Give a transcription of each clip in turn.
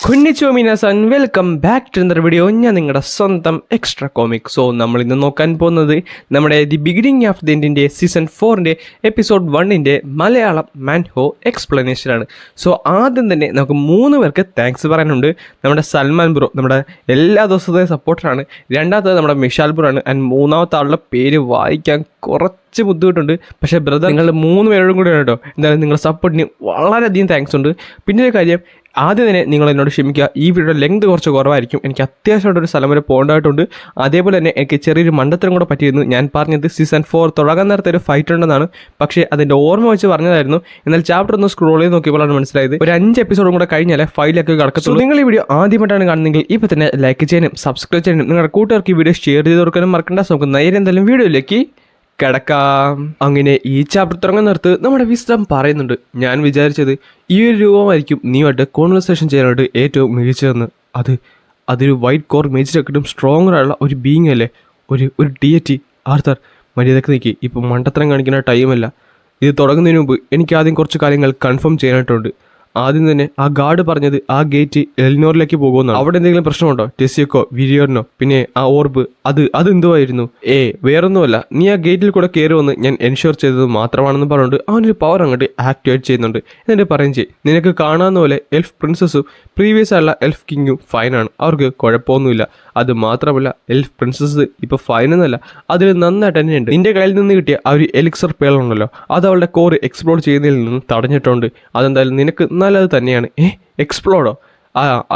Konnichiwa minasan, welcome back to another video. ഞാൻ നിങ്ങളുടെ സ്വന്തം എക്സ്ട്രാ കോമിക്. സോ നമ്മൾ ഇന്ന് നോക്കാൻ പോകുന്നത് നമ്മുടെ ദി ബിഗിനിങ് ഓഫ് ദി എൻഡിൻ്റെ സീസൺ 4ൻ്റെ എപ്പിസോഡ് 1ൻ്റെ മലയാളം മാൻഹോ എക്സ്പ്ലനേഷൻ ആണ്. സോ ആദ്യം തന്നെ നമുക്ക് 3 പേർക്ക് താങ്ക്സ് പറയാനുണ്ട്. നമ്മുടെ സൽമാൻ ബ്രോ നമ്മുടെ എല്ലാ ദിവസത്തെയും സപ്പോർട്ടറാണ്. രണ്ടാമത്തത് നമ്മുടെ മിഷാൽ ബ്രോ ആണ്. ആൻഡ് മൂന്നാമത്തെ ആളുടെ പേര് വായിക്കാൻ കുറച്ച് ബുദ്ധിമുട്ടുണ്ട്. പക്ഷേ ബ്രദർ നിങ്ങൾ 3 പേരോടും കൂടെ കേട്ടോ. എന്തായാലും നിങ്ങളുടെ സപ്പോർട്ടിന് വളരെയധികം താങ്ക്സ് ഉണ്ട്. പിന്നെ ഒരു കാര്യം, ആദ്യം തന്നെ നിങ്ങൾ എന്നോട് ക്ഷമിക്കുക, ഈ വീഡിയോയുടെ ലെങ്ത് കുറച്ച് കുറവായിരിക്കും. എനിക്ക് അത്യാവശ്യമായിട്ടൊരു സ്ഥലം വരെ പോകേണ്ടതായിട്ടുണ്ട്. അതേപോലെ തന്നെ എനിക്ക് ചെറിയൊരു മണ്ടത്തരം കൂടെ പറ്റിയിരുന്നു. ഞാൻ പറഞ്ഞത് സീസൺ 4 തുടങ്ങാൻ നേരത്തെ ഒരു ഫൈറ്റ് ഉണ്ടെന്നാണ്. പക്ഷേ അതിൻ്റെ ഓർമ്മ വെച്ച് പറഞ്ഞതായിരുന്നു. എന്നാൽ ചാപ്റ്റർ ഒന്ന് സ്ക്രോൾ ചെയ്ത് നോക്കിയപ്പോഴാണ് മനസ്സിലായത് ഒരു 5 എപ്പിസോഡും കൂടെ കഴിഞ്ഞാലേ ഫൈലൊക്കെ കിടക്കത്തുള്ളൂ. നിങ്ങൾ ഈ വീഡിയോ ആദ്യമായിട്ടാണ് കാണുന്നെങ്കിൽ ഇപ്പോൾ തന്നെ ലൈക്ക് ചെയ്യാനും സബ്സ്ക്രൈബ് ചെയ്യാനും നിങ്ങളുടെ കൂട്ടുകാർക്ക് ഈ വീഡിയോ ഷെയർ ചെയ്ത് കൊടുക്കാനും മറക്കണ്ട. നമുക്ക് നേരെ എന്തായാലും വീഡിയോയിലേക്ക് കിടക്കാം. അങ്ങനെ ഈ ചാപ്റ്റർ തുടങ്ങാൻ നേരത്ത് നമ്മുടെ വിസ്ഡം പറയുന്നുണ്ട്, ഞാൻ വിചാരിച്ചത് ഈ ഒരു രൂപമായിരിക്കും നീയുമായിട്ട് കോൺവെർസേഷൻ ചെയ്യാനായിട്ട് ഏറ്റവും മികച്ചതെന്ന്. അതൊരു വൈറ്റ് കോർ മേജിനെക്കാട്ടും സ്ട്രോങ്ങർ ആയുള്ള ഒരു ബീങ് അല്ലേ, ഒരു ഡിയറ്റി. ആർത്തർ മര്യാദക്ക് നിൽക്കി, ഇപ്പം മണ്ടത്തരം കാണിക്കുന്ന ടൈമല്ല. ഇത് തുടങ്ങുന്നതിന് മുമ്പ് എനിക്ക് ആദ്യം കുറച്ച് കാര്യങ്ങൾ കൺഫേം ചെയ്യാനായിട്ടുണ്ട്. ആദ്യം തന്നെ ആ ഗാർഡ് പറഞ്ഞത് ആ ഗേറ്റ് എലിനോറിലേക്ക് പോകുമെന്നാണ്. അവിടെ എന്തെങ്കിലും പ്രശ്നമുണ്ടോ? ടെസിയോക്കോ വിരിയോറിനോ? പിന്നെ ആ ഓർബ് അതെന്തുമായിരുന്നു? വേറൊന്നുമല്ല, നീ ആ ഗേറ്റിൽ കൂടെ കയറുമെന്ന് ഞാൻ എൻഷുർ ചെയ്തത് മാത്രമാണെന്ന് പറഞ്ഞുകൊണ്ട് അവനൊരു പവർ അങ്ങോട്ട് ആക്ടിവേറ്റ് ചെയ്യുന്നുണ്ട്. എന്നിട്ട് പറയും ചെയ്യും, നിനക്ക് കാണാവുന്ന പോലെ എൽഫ് പ്രിൻസസും പ്രീവിയസ് ആയുള്ള എൽഫ് കിങ്ങും ഫൈനാണ്, അവർക്ക് കുഴപ്പമൊന്നുമില്ല. അത് മാത്രമല്ല, എൽഫ് പ്രിൻസസ് ഇപ്പോൾ ഫൈനെന്നല്ല, അതിൽ നന്നായിട്ട് തന്നെ ഉണ്ട്. നിന്റെ കയ്യിൽ നിന്ന് കിട്ടിയ ആ ഒരു എലിക്സർ പേളുണ്ടല്ലോ, അത് അവളുടെ കോറ് എക്സ്പ്ലോർ ചെയ്യുന്നതിൽ നിന്നും തടഞ്ഞിട്ടുണ്ട്. അതെന്തായാലും നിനക്ക് നല്ലത് തന്നെയാണ്. എക്സ്പ്ലോഡോ?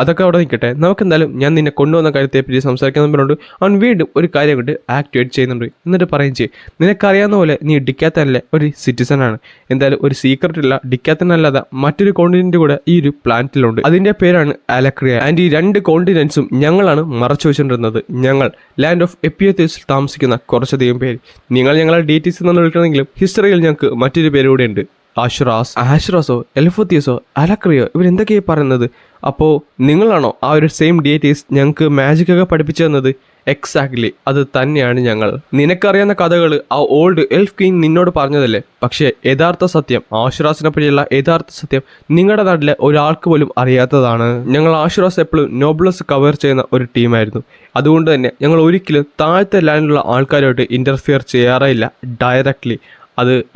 അതൊക്കെ അവിടെ നിൽക്കട്ടെ, നമുക്കെന്തായാലും ഞാൻ നിന്നെ കൊണ്ടുവന്ന കാര്യത്തെപ്പറ്റി സംസാരിക്കാൻ പറഞ്ഞുകൊണ്ട് അവൻ വീണ്ടും ഒരു കാര്യം കൊണ്ട് ആക്ടിവേറ്റ് ചെയ്യുന്നുണ്ട്. എന്നിട്ട് പറയും ചെയ്യും, നിനക്കറിയാവുന്ന പോലെ നീ ഡിക്കാത്തനല്ലേ ഒരു സിറ്റിസൺ ആണ്. എന്തായാലും ഒരു സീക്രട്ട് ഇല്ല, ഡിക്കാത്തൻ അല്ലാതെ മറ്റൊരു കോണ്ടിനെന്റ് കൂടെ ഈ ഒരു പ്ലാനറ്റിലുണ്ട്. അതിന്റെ പേരാണ് അലക്രിയ. ആൻഡ് ഈ 2 കോണ്ടിനെന്റ്സും ഞങ്ങളാണ് മറച്ചു വെച്ചിട്ടുള്ളത്. ഞങ്ങൾ ലാൻഡ് ഓഫ് എപ്പിയത്തേഴ്സിൽ താമസിക്കുന്ന കുറച്ചധികം പേര്. നിങ്ങൾ ഞങ്ങളെ ഡീറ്റെയിൽസ് എന്ന് വിളിക്കണമെങ്കിലും ഹിസ്റ്ററിയിൽ ഞങ്ങൾക്ക് മറ്റൊരു പേര് കൂടെ ഉണ്ട്. ആഷ്റാസോ എൽഫോത്തിയസോ അലക്രിയോ, ഇവരെന്തൊക്കെയാണ് പറയുന്നത്? അപ്പോൾ നിങ്ങളാണോ ആ ഒരു സെയിം ഡീറ്റെയിൽസ് ഞങ്ങൾക്ക് മാജിക്കൊക്കെ പഠിപ്പിച്ചു തന്നത്? എക്സാക്ട്ലി, അത് തന്നെയാണ് ഞങ്ങൾ. നിനക്കറിയാവുന്ന കഥകൾ ആ ഓൾഡ് എൽഫ് കിങ് നിന്നോട് പറഞ്ഞതല്ലേ. പക്ഷേ യഥാർത്ഥ സത്യം, ആഷ്റാസിനെ പറ്റിയുള്ള യഥാർത്ഥ സത്യം നിങ്ങളുടെ നാട്ടിലെ ഒരാൾക്ക് പോലും അറിയാത്തതാണ്. ഞങ്ങൾ ആഷ്റാസ് എപ്പോഴും നോബ്ലസ് കവർ ചെയ്യുന്ന ഒരു ടീമായിരുന്നു. അതുകൊണ്ട് തന്നെ ഞങ്ങൾ ഒരിക്കലും താഴത്തെ ലാൻഡിലുള്ള ആൾക്കാരുമായിട്ട് ഇൻ്റർഫിയർ ചെയ്യാറില്ല ഡയറക്റ്റ്ലി.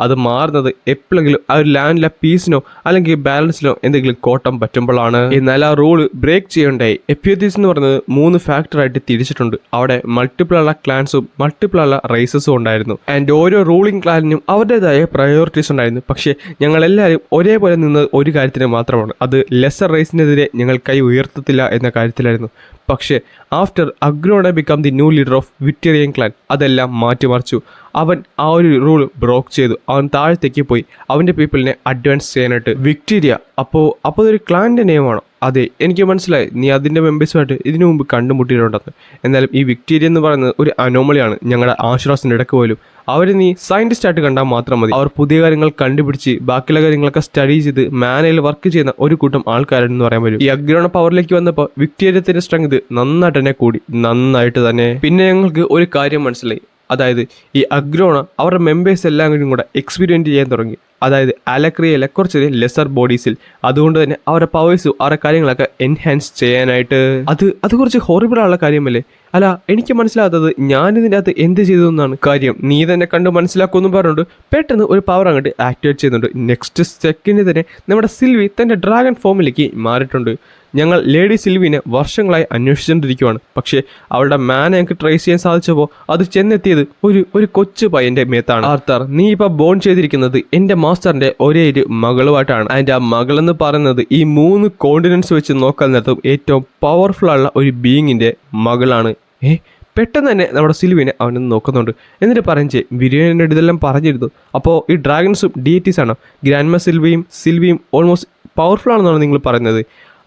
അത് മാറുന്നത് എപ്പോഴെങ്കിലും ആ ഒരു ലാൻഡിലെ പീസിനോ അല്ലെങ്കിൽ ബാലൻസിനോ എന്തെങ്കിലും കോട്ടം പറ്റുമ്പോഴാണ്. എന്നാൽ ആ റൂള് ബ്രേക്ക് ചെയ്യണ്ടായി. എപ്പിയത്തീസ് എന്ന് പറയുന്നത് 3 ഫാക്ടറായിട്ട് തിരിച്ചിട്ടുണ്ട്. അവിടെ മൾട്ടിപ്പിൾ ഉള്ള ക്ലാൻസും മൾട്ടിപ്പിൾ ഉള്ള റേസസും ഉണ്ടായിരുന്നു. ആൻഡ് ഓരോ റൂളിംഗ് ക്ലാനിനും അവരുടേതായ പ്രയോറിറ്റീസ് ഉണ്ടായിരുന്നു. പക്ഷേ ഞങ്ങളെല്ലാവരും ഒരേപോലെ നിന്നത് ഒരു കാര്യത്തിന് മാത്രമാണ്, അത് ലെസർ റേസിനെതിരെ ഞങ്ങൾ കൈ ഉയർത്തത്തില്ല എന്ന കാര്യത്തിലായിരുന്നു. പക്ഷേ after Agrona become the new leader of Victorian clan അതെല്ലാം മാറ്റിമറിച്ചു. അവൻ ആ ഒരു റൂൾ ബ്രോക്ക് ചെയ്തു. അവൻ താഴത്തേക്ക് പോയി അവൻ്റെ പീപ്പിളിനെ അഡ്വാൻസ് ചെയ്യാനായിട്ട്. വിക്ടോറിയ അപ്പോൾ അതൊരു ക്ലാൻ്റെ നെയിമാണോ? അതെ, എനിക്ക് മനസ്സിലായി, നീ അതിൻ്റെ മെമ്പേഴ്സുമായിട്ട് ഇതിനു മുമ്പ് കണ്ടുമുട്ടിയിട്ടുണ്ടെന്ന്. എന്നാലും ഈ വിക്ടോറിയ എന്ന് പറയുന്നത് ഒരു അനോമലിയാണ് ഞങ്ങളുടെ ആശ്വാസത്തിൻ്റെ ഇടയ്ക്ക് പോലും. അവർ നീ സയൻറ്റിസ്റ്റ് ആയിട്ട് കണ്ടാൽ മാത്രം മതി. അവർ പുതിയ കാര്യങ്ങൾ കണ്ടുപിടിച്ച് ബാക്കിയുള്ള കാര്യങ്ങളൊക്കെ സ്റ്റഡി ചെയ്ത് മാനയിൽ വർക്ക് ചെയ്യുന്ന ഒരു കൂട്ടം ആൾക്കാരെന്ന് പറയാൻ പറ്റും. ഈ അഗ്രോണ പവറിലേക്ക് വന്നപ്പോൾ വിക്ടോറിയത്തിൻ്റെ സ്ട്രെങ്ത് നന്നായിട്ട് തന്നെ കൂടി, നന്നായിട്ട് തന്നെ. പിന്നെ ഞങ്ങൾക്ക് ഒരു കാര്യം മനസ്സിലായി, അതായത് ഈ അഗ്രോണ അവരുടെ മെമ്പേഴ്സ് എല്ലാവരും കൂടെ എക്സ്പീരിയൻറ്റ് ചെയ്യാൻ തുടങ്ങി. അതായത് അലക്രിയയിലെ കുറച്ച് ലെസർ ബോഡീസിൽ. അതുകൊണ്ട് തന്നെ അവരുടെ പവേഴ്സും അവരുടെ കാര്യങ്ങളൊക്കെ എൻഹാൻസ് ചെയ്യാനായിട്ട് അത് കുറച്ച് ഹോറിബിളായുള്ള കാര്യമല്ലേ? അല്ല, എനിക്ക് മനസ്സിലാകാത്തത് ഞാനിതിൻ്റെ അകത്ത് എന്ത് ചെയ്തു എന്നാണ് കാര്യം. നീ തന്നെ കണ്ട് മനസ്സിലാക്കുമെന്ന് പറഞ്ഞുകൊണ്ട് പെട്ടെന്ന് ഒരു പവർ അങ്ങോട്ട് ആക്ടിവേറ്റ് ചെയ്യുന്നുണ്ട്. നെക്സ്റ്റ് സെക്കൻഡിൽ തന്നെ നമ്മുടെ സിൽവി തൻ്റെ ഡ്രാഗൺ ഫോമിലേക്ക് മാറിയിട്ടുണ്ട്. ഞങ്ങൾ ലേഡി സിൽവിനെ വർഷങ്ങളായി അന്വേഷിച്ചുകൊണ്ടിരിക്കുകയാണ്. പക്ഷേ അവളുടെ മാനെ ഞങ്ങൾക്ക് ട്രേസ് ചെയ്യാൻ സാധിച്ചപ്പോൾ അത് ചെന്നെത്തിയത് ഒരു കൊച്ചു പയ്യൻ്റെ മേത്താണ്. ആർത്തർ, നീ ഇപ്പോൾ ബോൺ ചെയ്തിരിക്കുന്നത് എൻ്റെ മാസ്റ്ററിൻ്റെ ഒരേ ഒരു മകളുമായിട്ടാണ്. അതിൻ്റെ ആ മകളെന്ന് പറയുന്നത് ഈ 3 കോണ്ടിനെന്റ്സ് വെച്ച് നോക്കാൻ നേരത്തും ഏറ്റവും പവർഫുൾ ആയുള്ള ഒരു ബീയിങ്ങിൻ്റെ മകളാണ്. പെട്ടെന്ന് തന്നെ നമ്മുടെ സിൽവിനെ അവനൊന്ന് നോക്കുന്നുണ്ട്. എന്നിട്ട് പറയും വിരിയനോട് ഇതെല്ലാം പറഞ്ഞിരുന്നു. അപ്പോൾ ഈ ഡ്രാഗൺസും ഡീറ്റീസ് ആണോ? ഗ്രാൻഡ്മ സിൽവിയും ഓൾമോസ്റ്റ് പവർഫുൾ ആണെന്നാണ് നിങ്ങൾ പറയുന്നത്?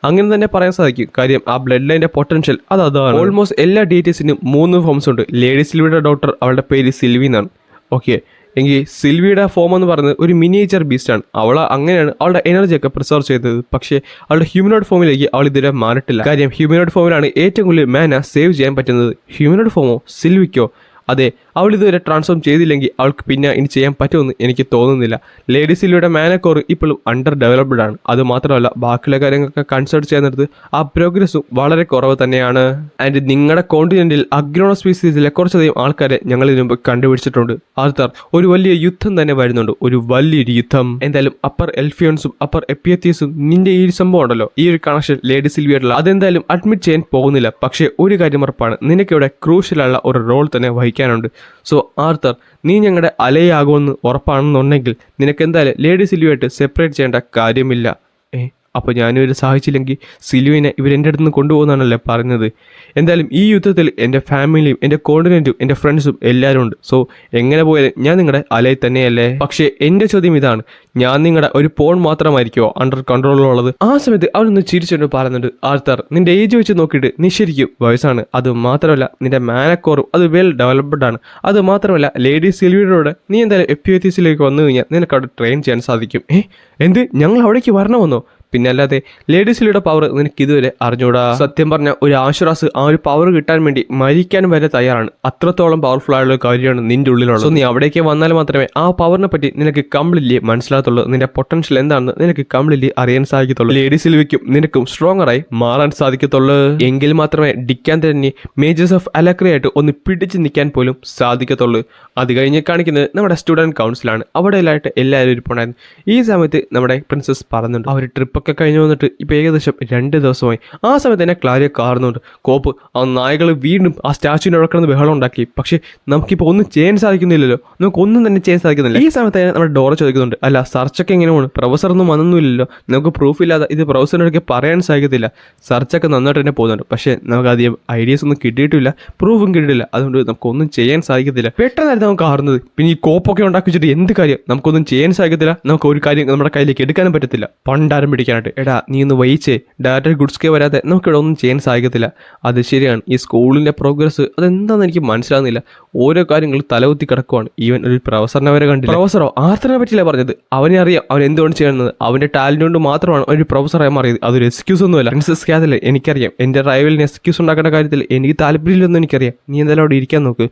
അങ്ങനെ തന്നെ പറയാൻ സാധിക്കും. കാര്യം ആ ബ്ലഡ് ലൈൻ്റെ പൊട്ടൻഷ്യൽ അതാണ്. ഓൾമോസ്റ്റ് എല്ലാ ഡീറ്റെയിൽസിനും 3 ഫോംസ് ഉണ്ട്. ലേഡി സിൽവിയുടെ ഡോട്ടർ, അവളുടെ പേര് സിൽവി എന്നാണ്. ഓക്കെ, എങ്കിൽ സിൽവിയുടെ ഫോം എന്ന് പറയുന്നത് ഒരു മിനിയേച്ചർ ബീസ്റ്റാണ്. അങ്ങനെയാണ് അവളുടെ എനർജിയൊക്കെ പ്രിസർവ് ചെയ്തത്. പക്ഷേ അവളുടെ ഹ്യൂമനോയിഡ് ഫോമിലേക്ക് അവൾ ഇതുവരെ മാറിയിട്ടില്ല. കാര്യം ഹ്യൂമനോയിഡ് ഫോമിലാണ് ഏറ്റവും കൂടുതൽ മാന സേവ് ചെയ്യാൻ പറ്റുന്നത്. ഹ്യൂമനോയിഡ് ഫോമോ? സിൽവിക്കോ? അതെ, അവൾ ഇതുവരെ ട്രാൻസ്ഫോം ചെയ്തില്ലെങ്കിൽ അവൾക്ക് പിന്നെ ഇനി ചെയ്യാൻ പറ്റുമെന്ന് എനിക്ക് തോന്നുന്നില്ല. ലേഡി സിൽവിയുടെ മാനക്കോർ ഇപ്പോഴും അണ്ടർ ഡെവലപ്ഡ് ആണ്. അത് മാത്രമല്ല ബാക്കിയുള്ള കാര്യങ്ങളൊക്കെ കൺസിഡർ ചെയ്യുന്നത് ആ പ്രോഗ്രസ്സും വളരെ കുറവ് തന്നെയാണ്. ആൻഡ് നിങ്ങളുടെ കോണ്ടിനെന്റിൽ അഗ്രോണോ സ്പീസീസിലെ കുറച്ചധികം ആൾക്കാരെ ഞങ്ങൾ ഇതിനു മുമ്പ് കണ്ടുപിടിച്ചിട്ടുണ്ട്. ആർത്തർ, ഒരു വലിയ യുദ്ധം തന്നെ വരുന്നുണ്ട്, ഒരു വലിയൊരു യുദ്ധം. എന്തായാലും അപ്പർ എൽഫിയോൺസും അപ്പർ എപ്പിയത്തീസും നിന്റെ ഈ സംഭവം ഉണ്ടല്ലോ, ഈ ഒരു കണക്ഷൻ ലേഡി സിൽവിയായിട്ടുള്ള അതെന്തായാലും അഡ്മിറ്റ് ചെയ്യാൻ പോകുന്നില്ല. പക്ഷേ ഒരു കാര്യം ഉറപ്പാണ്, നിനക്കിവിടെ ക്രൂഷ്യലുള്ള ഒരു റോൾ തന്നെ വഹിക്കാനുണ്ട്. സോ ആർത്തർ, നീ ഞങ്ങളുടെ അലയാകുമെന്ന് ഉറപ്പാണെന്നുണ്ടെങ്കിൽ നിനക്ക് എന്തായാലും ലേഡി സിൽവിയായിട്ട് സെപ്പറേറ്റ് ചെയ്യേണ്ട കാര്യമില്ല. അപ്പോൾ ഞാനിവരെ സഹായിച്ചില്ലെങ്കിൽ സിലുവിനെ ഇവരെൻ്റെ അടുത്ത് നിന്ന് കൊണ്ടുപോകുന്നതാണല്ലേ പറഞ്ഞത്. എന്തായാലും ഈ യുദ്ധത്തിൽ എൻ്റെ ഫാമിലിയും എൻ്റെ കോണ്ടിനെൻറ്റും എൻ്റെ ഫ്രണ്ട്സും എല്ലാവരും ഉണ്ട്. സോ എങ്ങനെ പോയാലും ഞാൻ നിങ്ങളുടെ അലയിൽ തന്നെയല്ലേ. പക്ഷേ എൻ്റെ ചോദ്യം ഇതാണ്, ഞാൻ നിങ്ങളുടെ ഒരു പോൺ മാത്രമായിരിക്കുമോ അണ്ടർ കൺട്രോളിലുള്ളത്? ആ സമയത്ത് അവനൊന്ന് ചിരിച്ചുകൊണ്ട് പറയുന്നുണ്ട്, ആർത്തർ, നിന്റെ ഏജ് വെച്ച് നോക്കിയിട്ട് നീ ശരിക്കും വയസ്സാണ്. അത് മാത്രമല്ല നിന്റെ മാനക്കോറും അത് വെൽ ഡെവലപ്ഡ് ആണ്. അത് മാത്രമല്ല ലേഡി സിൽവിയോട് നീ എന്തായാലും എപ്പിയത്തീസിലേക്ക് വന്നു കഴിഞ്ഞാൽ നിനക്ക് അവിടെ ട്രെയിൻ ചെയ്യാൻ സാധിക്കും. എന്ത്, ഞങ്ങൾ അവിടേക്ക് വരണമെന്നോ? പിന്നെ അല്ലാതെ ലേഡി സിൽവിയുടെ പവർ നിനക്ക് ഇതുവരെ അറിഞ്ഞൂടാ. സത്യം പറഞ്ഞ ഒരു ആശ്വാസ് ആ ഒരു പവർ കിട്ടാൻ വേണ്ടി മരിക്കാൻ വരെ തയ്യാറാണ്. അത്രത്തോളം പവർഫുൾ ആയുള്ള കാര്യമാണ് നിന്റെ ഉള്ളിലുള്ളത്. സോ നീ അവിടേക്ക് വന്നാൽ മാത്രമേ ആ പവറിനെ പറ്റി നിനക്ക് കംപ്ലീറ്റ്ലി മനസ്സിലാകത്തുള്ളൂ. നിന്റെ പൊട്ടൻഷ്യൽ എന്താണെന്ന് നിനക്ക് കംപ്ലീറ്റ്ലി അറിയാൻ സാധിക്കത്തുള്ളൂ. ലേഡി സിൽവിക്കും നിനക്കും സ്ട്രോങ്ങറായി മാറാൻ സാധിക്കത്തുള്ളൂ. എങ്കിൽ മാത്രമേ ഡിക്കാൻ തന്നെ മേജേഴ്സ് ഓഫ് അലക്രയായിട്ട് ഒന്ന് പിടിച്ച് നിൽക്കാൻ പോലും സാധിക്കത്തുള്ളൂ. അത് കഴിഞ്ഞ് കാണിക്കുന്നത് നമ്മുടെ സ്റ്റുഡൻറ് കൗൺസിലാണ്. അവിടെ എല്ലാവരും ഇരിപ്പുണ്ടായിരുന്നു. ഈ സമയത്ത് നമ്മുടെ പ്രിൻസസ് പറയുന്നുണ്ട്, അവർ ട്രിപ്പൊക്കെ കഴിഞ്ഞു വന്നിട്ട് ഇപ്പോൾ ഏകദേശം 2 ദിവസമായി. ആ സമയത്ത് തന്നെ ക്ലാരിയ കാറുന്നുണ്ട്. കോപ്പ്, ആ നായകൾ വീണ്ടും ആ സ്റ്റാച്ചുവിൻ്റെ അവിടെ കിടന്ന് ബഹളം ഉണ്ടാക്കി. പക്ഷേ നമുക്കിപ്പോൾ ഒന്നും ചെയ്യാൻ സാധിക്കുന്നില്ലല്ലോ, നമുക്കൊന്നും തന്നെ ചെയ്യാൻ സാധിക്കുന്നില്ല. ഈ സമയത്ത് തന്നെ നമ്മുടെ ഡോറ ചോദിക്കുന്നുണ്ട്, അല്ല സർച്ചൊക്കെ എങ്ങനെയാണ്, പ്രൊഫസർ ഒന്നും വന്നൊന്നുമില്ലല്ലോ, നമുക്ക് പ്രൂഫ് ഇല്ലാതെ ഇത് പ്രൊഫസറിനൊക്കെ പറയാൻ സാധിക്കത്തില്ല. സർച്ചൊക്കെ നന്നായിട്ട് തന്നെ പോകുന്നുണ്ട്, പക്ഷേ നമുക്ക് അധികം ഐഡിയാസ് ഒന്നും കിട്ടിയിട്ടില്ല, പ്രൂഫും കിട്ടിയിട്ടില്ല. അതുകൊണ്ട് നമുക്കൊന്നും ചെയ്യാൻ സാധിക്കത്തില്ല. പെട്ടെന്നായിരുന്നു നമുക്ക് കാറുന്നത്. പിന്നെ ഈ കോപ്പൊക്കെ ഉണ്ടാക്കി വെച്ചിട്ട് എന്ത് കാര്യം, നമുക്കൊന്നും ചെയ്യാൻ സാധിക്കത്തില്ല, നമുക്ക് ഒരു കാര്യം നമ്മുടെ കയ്യിലേക്ക് എടുക്കാനും പറ്റത്തില്ല, പണ്ടാരം പിടിക്കാനായിട്ട്. എടാ നീ ഒന്ന് വഹിച്ചേ, ഡയറക്റ്റ് ഗുഡ്സ്കേ വരാതെ നമുക്കിവിടെ ഒന്നും ചെയ്യാൻ സാധിക്കത്തില്ല. അത് ശരിയാണ്, ഈ സ്കൂളിൻ്റെ പ്രോഗ്രസ് അതെന്താണെന്ന് എനിക്ക് മനസ്സിലാകുന്നില്ല. ഓരോ കാര്യങ്ങൾ തലകുത്തി കിടക്കുവാണ്. ഈവൻ ഒരു പ്രൊഫസറിനെ വരെ കണ്ടില്ല. പ്രൊഫസറോ? ആർത്തറിനെ പറ്റിയില്ല പറഞ്ഞത്. അവനെ അറിയാം അവൻ എന്തുകൊണ്ട് ചെയ്യുന്നത്. അവൻ്റെ ടാലന്റ് കൊണ്ട് മാത്രമാണ് ഒരു പ്രൊഫസറായി മാറിയത്. അതൊരു എക്സ്ക്യൂസ് ഒന്നുമല്ല. പ്രിൻസസ് ക്യാതല്ലേ, എനിക്കറിയാം എൻ്റെ റൈവലിന് എക്സ്ക്യൂസ് ഉണ്ടാക്കേണ്ട കാര്യത്തിൽ എനിക്ക് താല്പര്യമില്ലെന്ന് എനിക്കറിയാം. നീ എന്തായാലും അവിടെ ഇരിക്കാൻ നോക്ക്.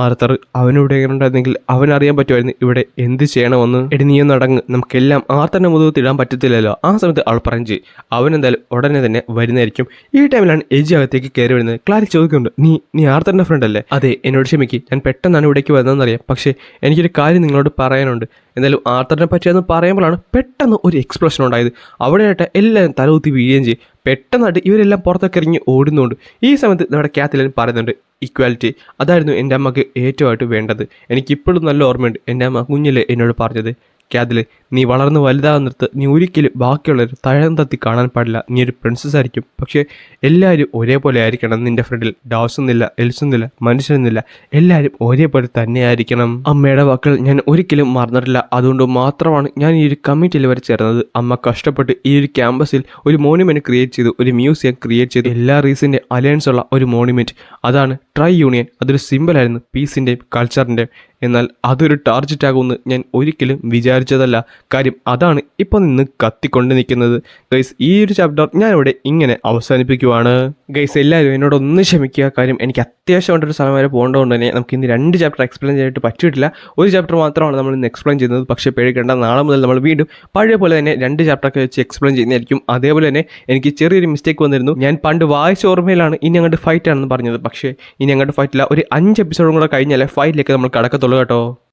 ആർത്തർ, അവനിവിടെ എങ്ങനെ ഉണ്ടായിരുന്നെങ്കിൽ അവനറിയാൻ പറ്റുമായിരുന്നു ഇവിടെ എന്ത് ചെയ്യണമെന്ന്. എടി നീ നടങ്ങ്, നമുക്കെല്ലാം ആർത്തറിനെ മുതുകത്തിടാൻ പറ്റത്തില്ലല്ലോ. ആ സമയത്ത് അവൾ പറഞ്ഞു, അവൻ എന്തായാലും ഉടനെ തന്നെ വരുന്നതായിരിക്കും. ഈ ടൈമിലാണ് എജി അകത്തേക്ക് കയറി വരുന്നത്. ക്ലാരി ചോദിക്കുന്നുണ്ട്, നീ ആർത്തറിൻ്റെ ഫ്രണ്ട് അല്ലേ? അതെ, എന്നോട് ക്ഷമിക്ക്, ഞാൻ പെട്ടെന്നാണ് ഇവിടേക്ക് വരുന്നതെന്നറിയാം. പക്ഷേ എനിക്കൊരു കാര്യം നിങ്ങളോട് പറയാനുണ്ട്. എന്തായാലും ആർത്തറിനെ പറ്റിയെന്ന് പറയുമ്പോഴാണ് പെട്ടെന്ന് ഒരു എക്സ്പ്ലോഷൻ ഉണ്ടായത്. അവിടെയായിട്ട് എല്ലാവരും തലകുത്തി വീഴുകയും ചെയ്യും. പെട്ടെന്നായിട്ട് ഇവരെല്ലാം പുറത്തൊക്കെ ഇറങ്ങി ഓടുന്നുണ്ട്. ഈ സമയത്ത് നമ്മുടെ കാത്തലിൻ പറയുന്നുണ്ട്, ഇക്വാലിറ്റി അതായിരുന്നു എൻ്റെ അമ്മക്ക് ഏറ്റവുമായിട്ട് വേണ്ടത്. എനിക്കിപ്പോഴും നല്ല ഓർമ്മയുണ്ട് എൻ്റെ അമ്മ കുഞ്ഞിലെ എന്നോട് പറഞ്ഞത്, കാതലിൻ, നീ വളർന്ന് വലുതാകുന്നിടത്ത് നീ ഒരിക്കലും ബാക്കിയുള്ളവർ തഴം തത്തി കാണാൻ പാടില്ല. നീ ഒരു പ്രിൻസസ് ആയിരിക്കും, പക്ഷേ എല്ലാവരും ഒരേപോലെ ആയിരിക്കണം. നിന്റെ ഫ്രണ്ടിൽ ഡാവ്സൊന്നുമില്ല, എൽസൊന്നുമില്ല, മനുഷ്യനൊന്നുമില്ല, എല്ലാവരും ഒരേപോലെ തന്നെ ആയിരിക്കണം. അമ്മയുടെ വാക്കുകൾ ഞാൻ ഒരിക്കലും മറന്നിട്ടില്ല. അതുകൊണ്ട് മാത്രമാണ് ഞാൻ ഈ ഒരു കമ്മിറ്റിയിൽ വരെ ചേർന്നത്. അമ്മ കഷ്ടപ്പെട്ട് ഈ ഒരു ക്യാമ്പസിൽ ഒരു മോണുമെന്റ് ക്രിയേറ്റ് ചെയ്തു, ഒരു മ്യൂസിയം ക്രിയേറ്റ് ചെയ്തു. എല്ലാ റീസിൻ്റെ അലയൻസ് ഉള്ള ഒരു മോണുമെന്റ്. അതാണ് ട്രൈ യൂണിയൻ. അതൊരു സിമ്പിളായിരുന്നു പീസിൻ്റെയും കൾച്ചറിൻ്റെയും. എന്നാൽ അതൊരു ടാർജറ്റ് ആകുമെന്ന് ഞാൻ ഒരിക്കലും വിചാരിച്ചതല്ല. കാര്യം അതാണ് ഇപ്പോൾ നിന്ന് കത്തിക്കൊണ്ട് നിൽക്കുന്നത്. ഗൈസ്, ഈ ഒരു ചാപ്റ്റർ ഞാനിവിടെ ഇങ്ങനെ അവസാനിപ്പിക്കുവാണ്. ഗൈസ്, എല്ലാവരും എന്നോടൊന്ന് ക്ഷമിക്കുക. കാര്യം എനിക്ക് അത്യാവശ്യമായിട്ടൊരു സമയം വരെ പോകേണ്ടതുകൊണ്ട് തന്നെ നമുക്ക് ഇന്ന് 2 ചാപ്റ്റർ എക്സ്പ്ലെയിൻ ചെയ്തിട്ട് പറ്റിയിട്ടില്ല. ഒരു ചാപ്റ്റർ മാത്രമാണ് നമ്മൾ ഇന്ന് എക്സ്പ്ലെയിൻ ചെയ്യുന്നത്. പക്ഷേ പേടിക്കേണ്ട, നാളെ മുതൽ നമ്മൾ വീണ്ടും പഴയ പോലെ തന്നെ 2 ചാപ്റ്ററൊക്കെ വെച്ച് എക്സ്പ്ലെയിൻ ചെയ്യുന്നതായിരിക്കും. അതേപോലെ തന്നെ എനിക്ക് ചെറിയൊരു മിസ്റ്റേക്ക് വന്നിരുന്നു. ഞാൻ പണ്ട് വായിച്ച ഓർമ്മയിലാണ് ഇനി അങ്ങോട്ട് ഫൈറ്റ് ആണെന്ന് പറഞ്ഞത്. പക്ഷേ ഇനി അങ്ങോട്ട് ഫൈറ്റില്ല, ഒരു 5 എപ്പിസോഡും കൂടെ കഴിഞ്ഞാലേ ഫൈറ്റിലേക്ക് നമ്മൾ കടക്കത്തുള്ളൂ കേട്ടോ.